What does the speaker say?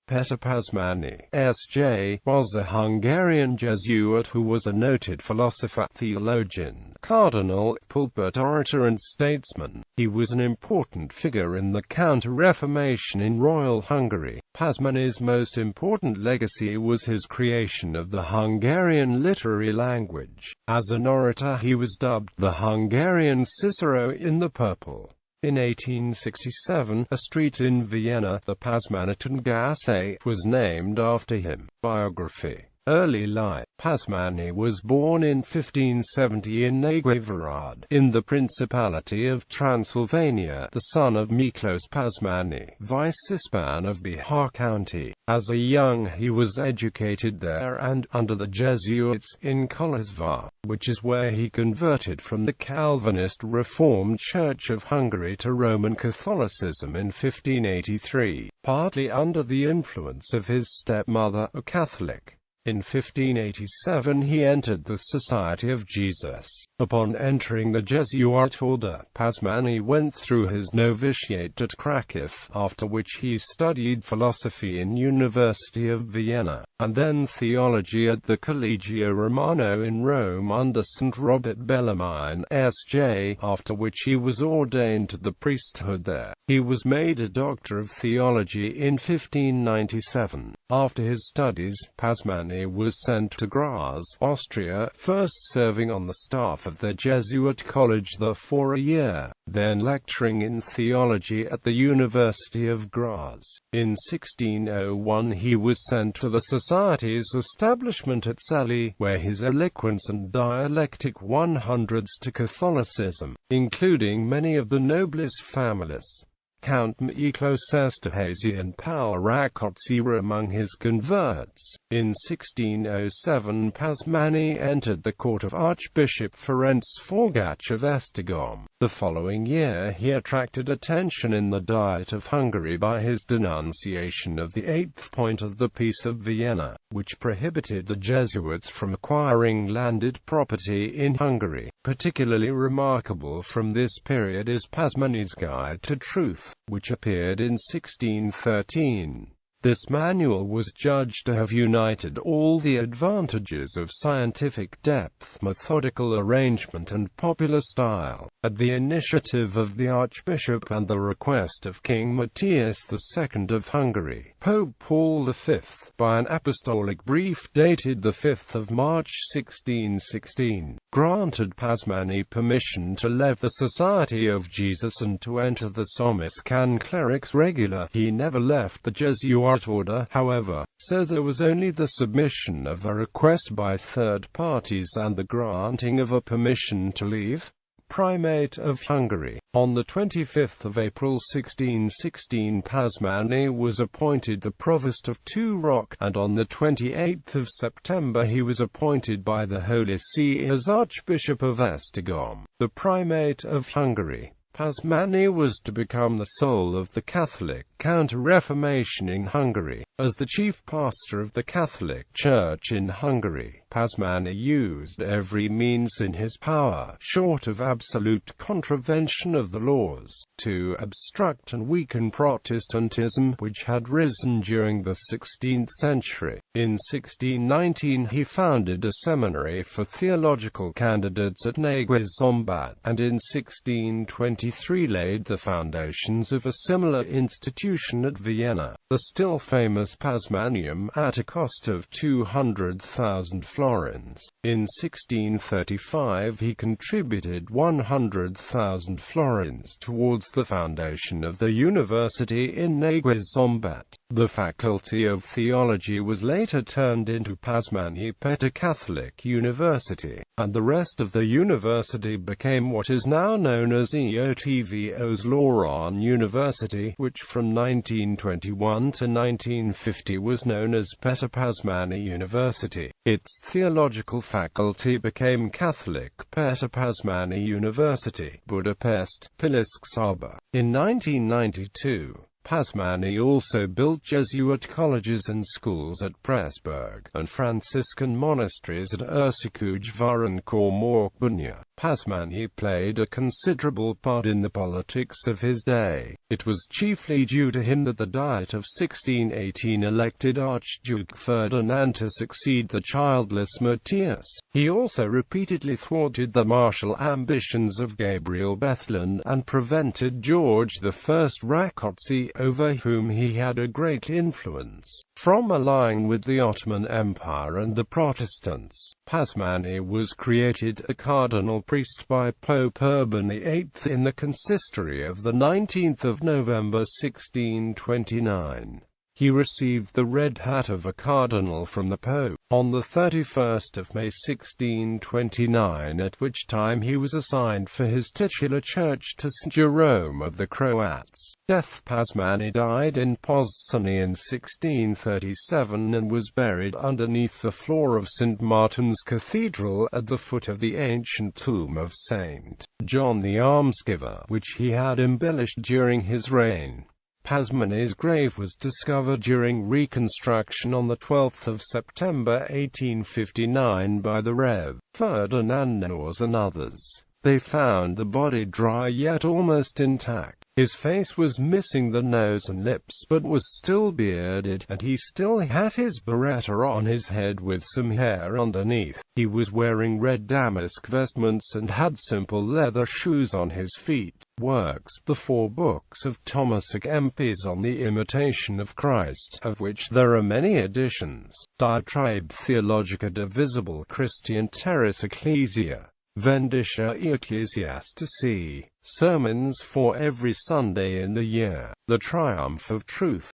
Péter Pázmány, S.J., was a Hungarian Jesuit who was a noted philosopher, theologian, cardinal, pulpit orator and statesman. He was an important figure in the Counter-Reformation in Royal Hungary. Pázmány's most important legacy was his creation of the Hungarian literary language. As an orator he was dubbed the Hungarian Cicero in the purple. In 1867, a street in Vienna, the Pázmánygasse, was named after him. Biography. Early life. Pázmány was born in 1570 in Nagyvárad, in the Principality of Transylvania, the son of Miklós Pázmány, vice-cispan of Bihar County. As a young he was educated there and, under the Jesuits, in Kolozsvár, which is where he converted from the Calvinist Reformed Church of Hungary to Roman Catholicism in 1583, partly under the influence of his stepmother, a Catholic. In 1587 he entered the Society of Jesus. Upon entering the Jesuit order, Pázmány went through his novitiate at Krakow, after which he studied philosophy in University of Vienna, and then theology at the Collegio Romano in Rome under St. Robert Bellarmine, S.J., after which he was ordained to the priesthood there. He was made a doctor of theology in 1597. After his studies, Pázmány was sent to Graz, Austria, first serving on the staff of the Jesuit college there for a year, then lecturing in theology at the University of Graz. In 1601 he was sent to the Society's establishment at Celle, where his eloquence and dialectic won hundreds to Catholicism, including many of the noblest families. Count Miklós Esterházy and Paul Rákóczi were among his converts. In 1607 Pázmány entered the court of Archbishop Ferenc Forgács of Esztergom. The following year he attracted attention in the Diet of Hungary by his denunciation of the eighth point of the Peace of Vienna, which prohibited the Jesuits from acquiring landed property in Hungary. Particularly remarkable from this period is Pázmány's Guide to Truth, which appeared in 1613. This manual was judged to have united all the advantages of scientific depth, methodical arrangement and popular style. At the initiative of the Archbishop and the request of King Matthias II of Hungary, Pope Paul V, by an apostolic brief dated 5 March 1616, granted Pázmány permission to leave the Society of Jesus and to enter the Somiscan clerics regular. He never left the Jesuit order, however, so there was only the submission of a request by third parties and the granting of a permission to leave. Primate of Hungary. On 25 April 1616 Pázmány was appointed the provost of Two Rock, and on 28 September he was appointed by the Holy See as Archbishop of Esztergom, the Primate of Hungary. Pázmány was to become the soul of the Catholic Counter-Reformation in Hungary. As the chief pastor of the Catholic Church in Hungary, Pázmány used every means in his power, short of absolute contravention of the laws, to obstruct and weaken Protestantism, which had risen during the 16th century. In 1619 he founded a seminary for theological candidates at Nagyszombat, and in 1623 laid the foundations of a similar institution at Vienna, the still famous Pázmányum, at a cost of 200,000 florins. In 1635 he contributed 100,000 florins towards the foundation of the university in Nagyszombat. The Faculty of Theology was later turned into Pázmány Péter Catholic University, and the rest of the university became what is now known as EOTVO's Lauron University, which from 1921 to 1950 was known as Péter Pázmány University. Its theological faculty became Catholic Péter Pázmány University, Budapest, Piliscsaba. In 1992, Pázmány also built Jesuit colleges and schools at Pressburg, and Franciscan monasteries at Ursikuj and Komorkbunya. Pázmány played a considerable part in the politics of his day. It was chiefly due to him that the Diet of 1618 elected Archduke Ferdinand to succeed the childless Matthias. He also repeatedly thwarted the martial ambitions of Gabriel Bethlen, and prevented George I Rákóczi, over whom he had a great influence, from allying with the Ottoman Empire and the Protestants. Pázmány was created a cardinal priest by Pope Urban VIII in the consistory of 19 November 1629. He received the red hat of a cardinal from the Pope on 31 May 1629, at which time he was assigned for his titular church to St. Jerome of the Croats. Death. Pázmány died in Pozsony in 1637 and was buried underneath the floor of St. Martin's Cathedral at the foot of the ancient tomb of St. John the Almsgiver, which he had embellished during his reign. Pázmány's grave was discovered during reconstruction on 12 September 1859 by the Rev. Ferdinand Nors and others. They found the body dry yet almost intact. His face was missing the nose and lips, but was still bearded, and he still had his biretta on his head with some hair underneath. He was wearing red damask vestments and had simple leather shoes on his feet. Works: the 4 books of Thomas à Kempis on the Imitation of Christ, of which there are many editions. Diatribe Theologica Divisible Christian Terris Ecclesia. Vendicia Ecclesiastici. Sermons for every Sunday in the year. The Triumph of Truth.